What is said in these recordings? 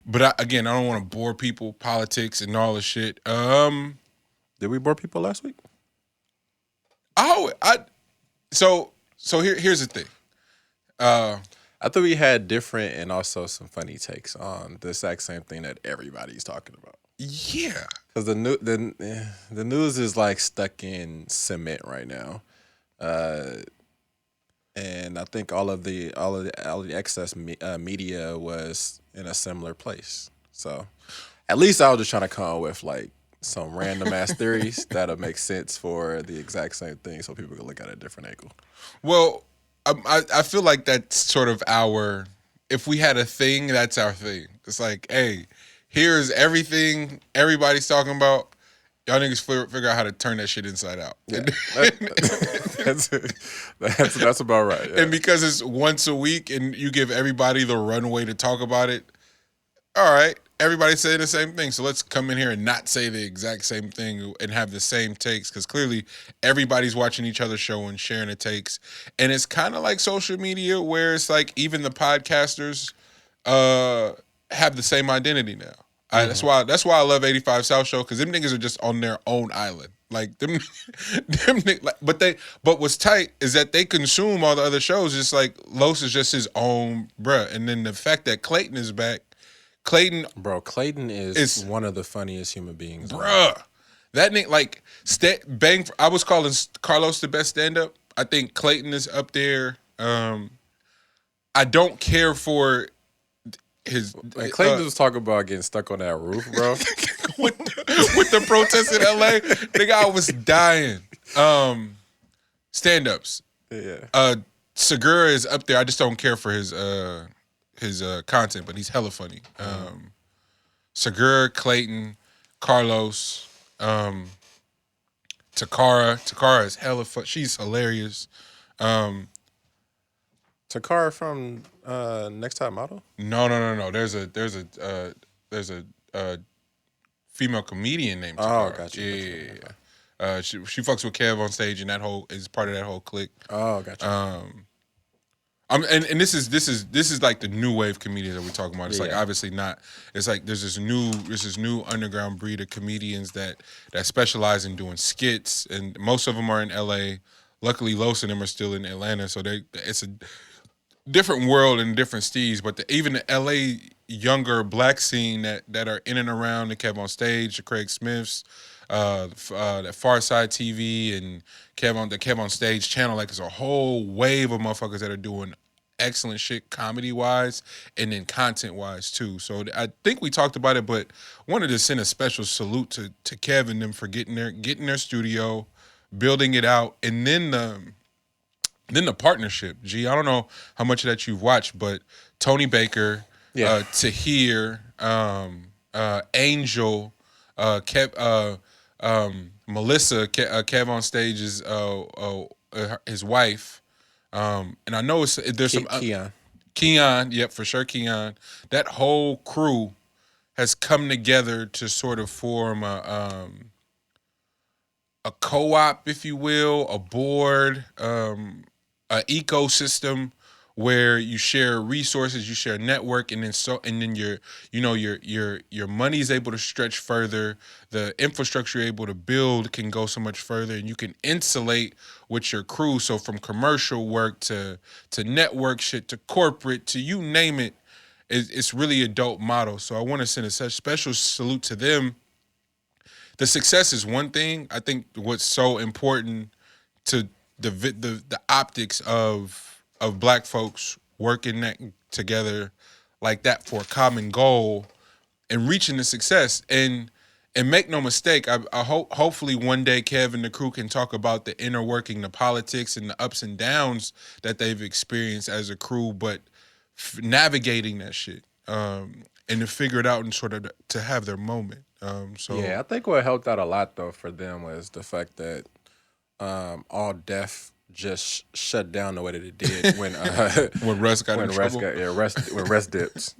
But again, I don't want to bore people, politics and all this shit. Did we bore people last week? I here's the thing. I thought we had different and also some funny takes on the exact same thing that everybody's talking about. Yeah, Because the news is like stuck in cement right now, and I think all the excess media was in a similar place. So at least I was just trying to come up with like some random ass theories that'll make sense for the exact same thing, so people can look at a different angle. well, I feel like that's sort of our. If we had a thing, that's our thing. It's like, hey, here's everything everybody's talking about. Y'all niggas figure out how to turn that shit inside out. Yeah, that's about right. Yeah. And because it's once a week and you give everybody the runway to talk about it, all right, everybody's saying the same thing. So let's come in here and not say the exact same thing and have the same takes, because clearly everybody's watching each other's show and sharing the takes. And it's kind of like social media where it's like even the podcasters have the same identity now. That's why I love 85 South Show, because them niggas are just on their own island. Like them, but what's tight is that they consume all the other shows. Just like Los is just his own bruh. And then the fact that Clayton is back, Clayton Clayton is one of the funniest human beings. bruh, that nigga like I was calling Carlos the best stand up. I think Clayton is up there. I don't care for his Like Clayton was talking about getting stuck on that roof, bro. with the protests in LA. Nigga, I was dying. Stand-ups. Yeah. Segura is up there. I just don't care for his content, but he's hella funny. Segura, Clayton, Carlos, Takara is hella fun. She's hilarious. Takara from Next Top Model? No. There's a female comedian named Takara. Oh, gotcha. Yeah. She fucks with KevOnStage, and that whole is part of that whole clique. Oh, gotcha. And this is like the new wave comedians that we're talking about. It's like obviously not. It's like there's this new underground breed of comedians that specialize in doing skits, and most of them are in LA. Luckily, Los and them are still in Atlanta, so it's a different world and different steeds. But even the LA younger black scene that are in and around the KevOnStage, the Craig Smiths, that Far Side TV and the KevOnStage channel, like there's a whole wave of motherfuckers that are doing excellent shit comedy wise and then content wise too. So I think we talked about it, but wanted to send a special salute to Kev and them for getting their studio, building it out, and then the partnership. G, I don't know how much of that you've watched, but Tony Baker, Tahir, Angel, Melissa, KevOnStage's his wife, and I know there's some Keon, yep, for sure, Keon. That whole crew has come together to sort of form a co-op, if you will, a board, an ecosystem where you share resources, you share network, and then your money is able to stretch further. The infrastructure you're able to build can go so much further, and you can insulate with your crew. So from commercial work to network shit to corporate to you name it, it's really a dope model. So I want to send a special salute to them. The success is one thing. I think what's so important to the optics of black folks working together like that for a common goal and reaching the success. And make no mistake, I hope hopefully one day Kev and the crew can talk about the inner working, the politics and the ups and downs that they've experienced as a crew, but navigating that shit and to figure it out and sort of to have their moment. I think what helped out a lot though for them was the fact that All Def just shut down the way that it did when Russ got in trouble. When Russ dipped.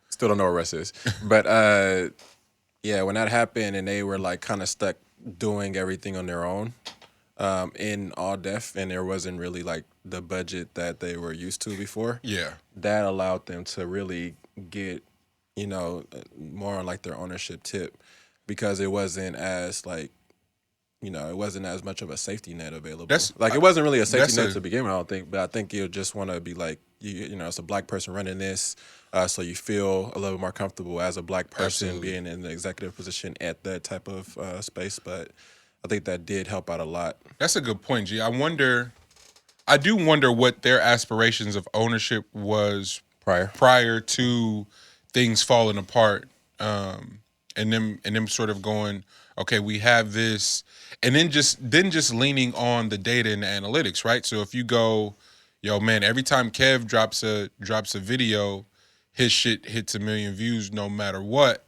Still don't know what Russ is, but when that happened and they were like kind of stuck doing everything on their own in All Def, and there wasn't really like the budget that they were used to before. Yeah, that allowed them to really get more on like their ownership tip, because it wasn't as like, it wasn't as much of a safety net available. It wasn't really a safety net to begin with, I don't think. But I think you just want to be like, it's a black person running this, so you feel a little more comfortable as a black person being in the executive position at that type of space. But I think that did help out a lot. That's a good point, G. I do wonder what their aspirations of ownership was prior to things falling apart, and them sort of going, okay, we have this, and then just leaning on the data and the analytics, right? So if you go, yo, man, every time Kev drops a video, his shit hits 1 million views no matter what.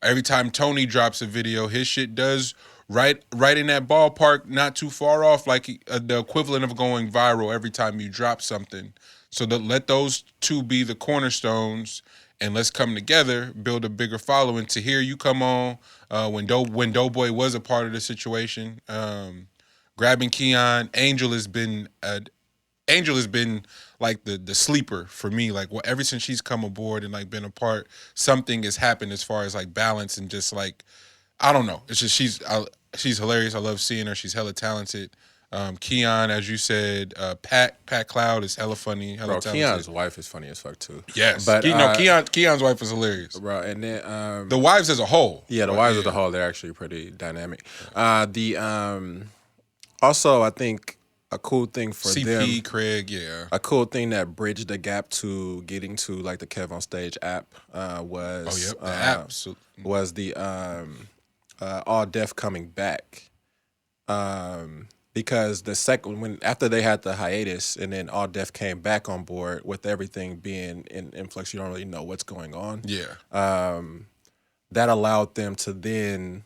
Every time Tony drops a video, his shit does right in that ballpark, not too far off, like the equivalent of going viral every time you drop something. So let those two be the cornerstones, and let's come together, build a bigger following. To hear you come on when Doughboy was a part of the situation, grabbing Keon, Angel has been like the sleeper for me. Like, ever since she's come aboard and like been a part, something has happened as far as like balance and just like, I don't know. It's just she's hilarious. I love seeing her. She's hella talented. Keon, as you said, Pat Cloud is hella funny, hella talented. Keon's wife is funny as fuck too. Yes, but Keon's wife is hilarious, bro. And then the wives as a whole. Yeah, the wives as a whole, they're actually pretty dynamic. Also, I think a cool thing for CP, Craig, a cool thing that bridged the gap to getting to like the KevOnStage app was the app was the All Def coming back. Because after they had the hiatus and then All Def came back on board with everything being in influx, you don't really know what's going on. Yeah. That allowed them to then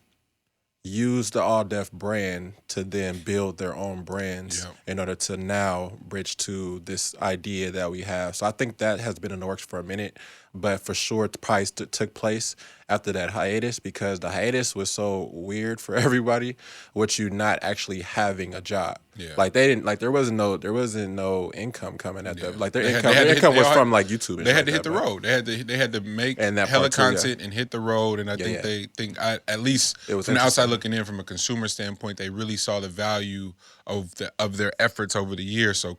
use the All Def brand to then build their own brands in order to now bridge to this idea that we have. So I think that has been in the works for a minute, but for sure it probably took place after that hiatus, because the hiatus was so weird for everybody with you not actually having a job. Yeah. Like they didn't, like there wasn't no income coming at them. Like their income was from like YouTube. And they had to hit the road. They had to make hella content and hit the road. And I think at least from the outside looking in, from a consumer standpoint, they really saw the value of their efforts over the years. So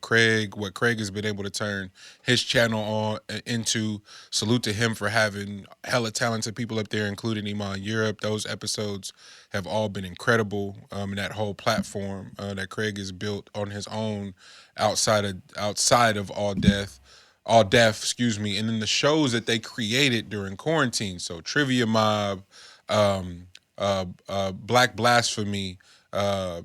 what Craig has been able to turn his channel into, salute to him for having hella talented people up there, including Iman Europe. Those episodes have all been incredible. And that whole platform that Craig has built on his own outside of All Def, and then the shows that they created during quarantine. So Trivia Mob, Black Blasphemy, the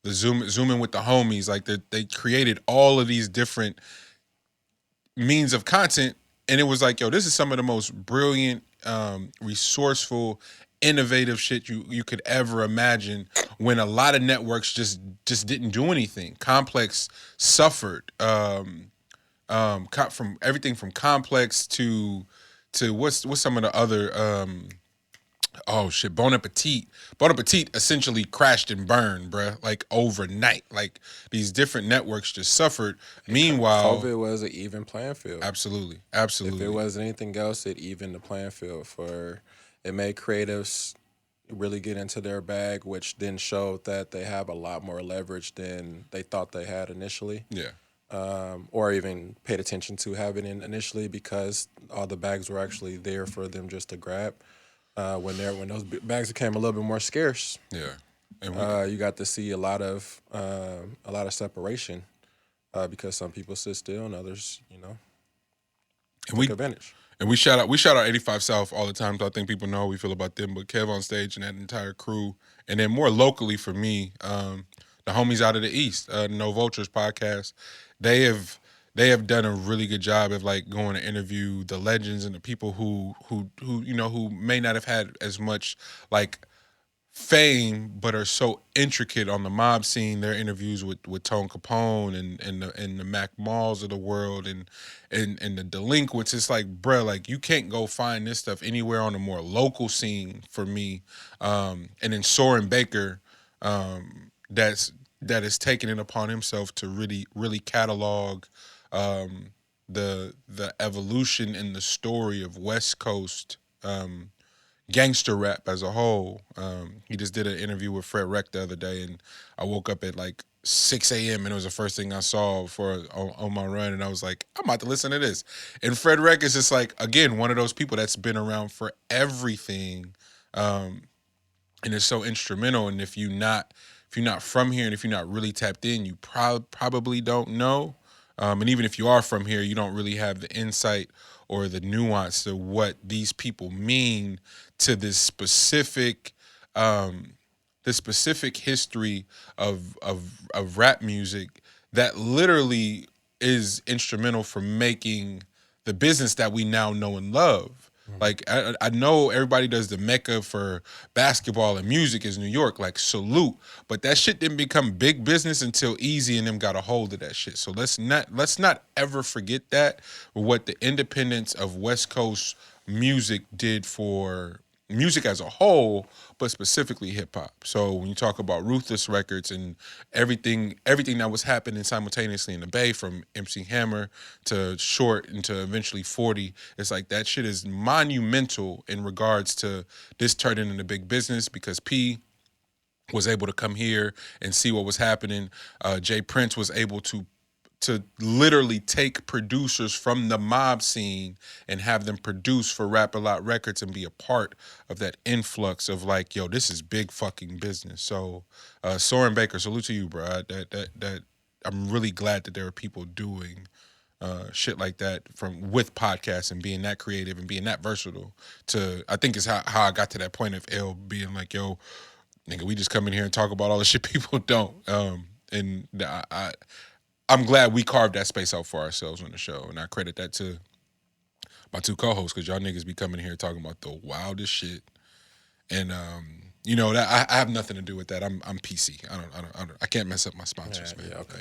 Zooming with the Homies. Like they created all of these different means of content, and it was like, yo, this is some of the most brilliant, resourceful, innovative shit you could ever imagine, when a lot of networks just didn't do anything. Complex suffered from everything from Complex to what's some of the other Bon Appetit. Bon Appetit essentially crashed and burned, bruh, like overnight. Like these different networks just suffered. Meanwhile, COVID was an even playing field. Absolutely. If it was anything else, it evened the playing field. It made creatives really get into their bag, which then showed that they have a lot more leverage than they thought they had initially. Yeah. Or even paid attention to having it initially, because all the bags were actually there for them just to grab. When those bags became a little bit more scarce, and you got to see a lot of separation, because some people sit still and others, take advantage. And we shout out 85 South all the time, so I think people know how we feel about them. But KevOnStage and that entire crew, and then more locally for me, the homies out of the East, No Vultures podcast, they have done a really good job of like going to interview the legends and the people who may not have had as much like fame, but are so intricate on the mob scene. Their interviews with Tone Capone and the Mac Malls of the world and the delinquents. It's like, bruh, like you can't go find this stuff anywhere on a more local scene for me. And then Soren Baker, that is taking it upon himself to really, really catalog the evolution and the story of West Coast gangster rap as a whole. He just did an interview with Fred Reck the other day, and I woke up at like 6 a.m. and it was the first thing I saw on my run, and I was like, I'm about to listen to this. And Fred Reck is just like, again, one of those people that's been around for everything, and is so instrumental. And if you're not from here, and if you're not really tapped in, you probably don't know. And even if you are from here, you don't really have the insight or the nuance to what these people mean to this specific history of rap music that literally is instrumental for making the business that we now know and love. Like, I know everybody does the mecca for basketball and music is New York, like, salute. But that shit didn't become big business until Easy and them got a hold of that shit. So let's not ever forget that, what the independence of West Coast music did for music as a whole, but specifically hip hop. So when you talk about Ruthless Records and everything that was happening simultaneously in the Bay, from MC Hammer to Short and to eventually 40, it's like that shit is monumental in regards to this turning into big business, because P was able to come here and see what was happening. Jay Prince was able to literally take producers from the mob scene and have them produce for Rap A Lot Records and be a part of that influx of like, yo, this is big fucking business. So Soren Baker, salute to you, bro. That I'm really glad that there are people doing shit like that with podcasts and being that creative and being that versatile. I think is how I got to that point of L being like, yo, nigga, we just come in here and talk about all the shit people don't. And I'm glad we carved that space out for ourselves on the show, and I credit that to my two co-hosts, because y'all niggas be coming here talking about the wildest shit, and that I have nothing to do with that. I'm PC. I can't mess up my sponsors, man. Yeah, okay.